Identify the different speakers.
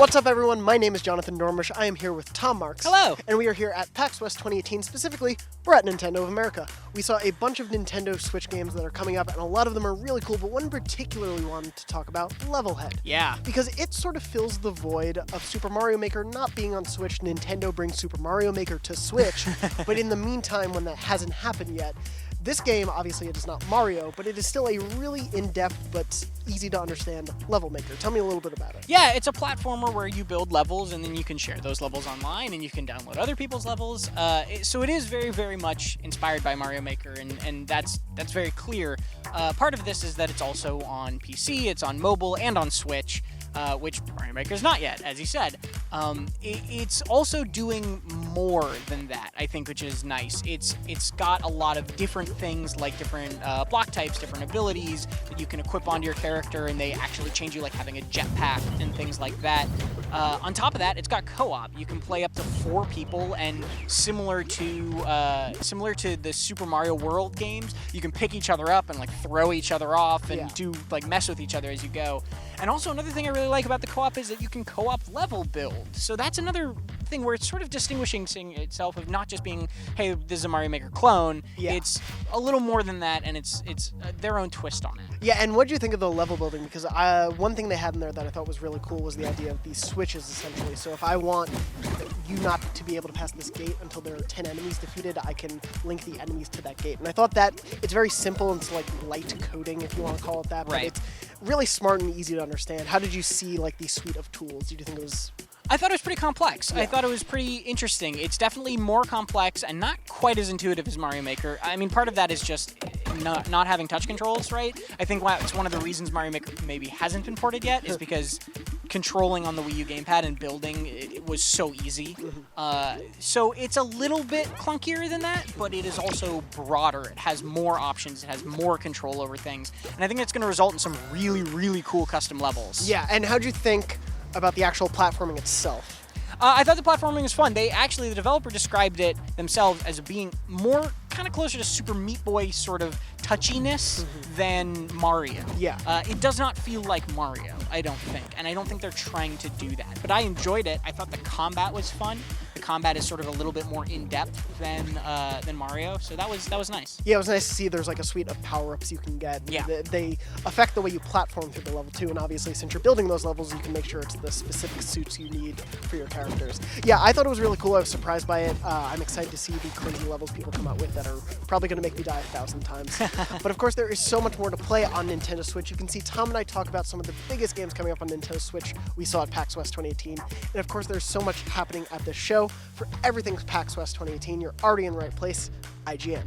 Speaker 1: What's up, everyone? My name is Jonathon Dornbush. I am here with Tom Marks.
Speaker 2: Hello.
Speaker 1: And we are here at PAXWest 2018. Specifically, we're at Nintendo of America. We saw a bunch of Nintendo Switch games that are coming up, and a lot of them are really cool, but one particularly wanted to talk about, Levelhead.
Speaker 2: Yeah.
Speaker 1: Because it sort of fills the void of Super Mario Maker not being on Switch. Nintendo brings Super Mario Maker to Switch, but in the meantime, when that hasn't happened yet, this game, obviously, it is not Mario, but it is still a really in-depth but easy-to-understand level maker. Tell me a little bit about it.
Speaker 2: Yeah, it's a platformer where you build levels and then you can share those levels online and you can download other people's levels. So it is very, very much inspired by Mario Maker, and that's very clear. Part of this is that it's also on PC, it's on mobile, and on Switch. Which Mario Maker's not yet, as you said. It's also doing more than that, I think, which is nice. It's got a lot of different things, like different block types, different abilities that you can equip onto your character, and they actually change you, like having a jetpack and things like that. On top of that, it's got co-op. You can play up to 4 people, and similar to the Super Mario World games, you can pick each other up and like throw each other off and do like mess with each other as you go. And also another thing I really like about the co-op is that you can co-op level build. So that's another thing where it's sort of distinguishing itself of not just being, hey, this is a Mario Maker clone. Yeah. It's a little more than that, and it's their own twist on it.
Speaker 1: Yeah, and what do you think of the level building? Because one thing they had in there that I thought was really cool was the idea of these switches, essentially. So if I want you not to be able to pass this gate until there are 10 enemies defeated, I can link the enemies to that gate. And I thought that it's very simple, and it's like light coding, if you want to call it that. But it's really smart and easy to understand. How did you see like the suite of tools? Did you think it was...
Speaker 2: I thought it was pretty complex.
Speaker 1: Yeah.
Speaker 2: I thought it was pretty interesting. It's definitely more complex and not quite as intuitive as Mario Maker. I mean, part of that is just not having touch controls, right? I think it's one of the reasons Mario Maker maybe hasn't been ported yet is because controlling on the Wii U gamepad and building it was so easy. So it's a little bit clunkier than that, but it is also broader. It has more options. It has more control over things. And I think it's going to result in some really, really cool custom levels.
Speaker 1: Yeah, and how'd you think about the actual platforming itself?
Speaker 2: I thought the platforming was fun. The developer described it themselves as being more kind of closer to Super Meat Boy sort of touchiness than Mario.
Speaker 1: Yeah.
Speaker 2: It does not feel like Mario, I don't think, and I don't think they're trying to do that. But I enjoyed it. I thought the combat was fun. The combat is sort of a little bit more in-depth than Mario, so that was nice.
Speaker 1: Yeah, it was nice to see there's like a suite of power-ups you can get.
Speaker 2: Yeah.
Speaker 1: They affect the way you platform through the level too, and obviously since you're building those levels, you can make sure it's the specific suits you need for your characters. Yeah, I thought it was really cool. I was surprised by it. I'm excited to see the crazy levels people come out with that are probably going to make me die 1,000 times. But of course, there is so much more to play on Nintendo Switch. You can see Tom and I talk about some of the biggest games coming up on Nintendo Switch we saw at PAXWest 2018. And of course, there's so much happening at this show. For everything PAXWest 2018, you're already in the right place. IGN.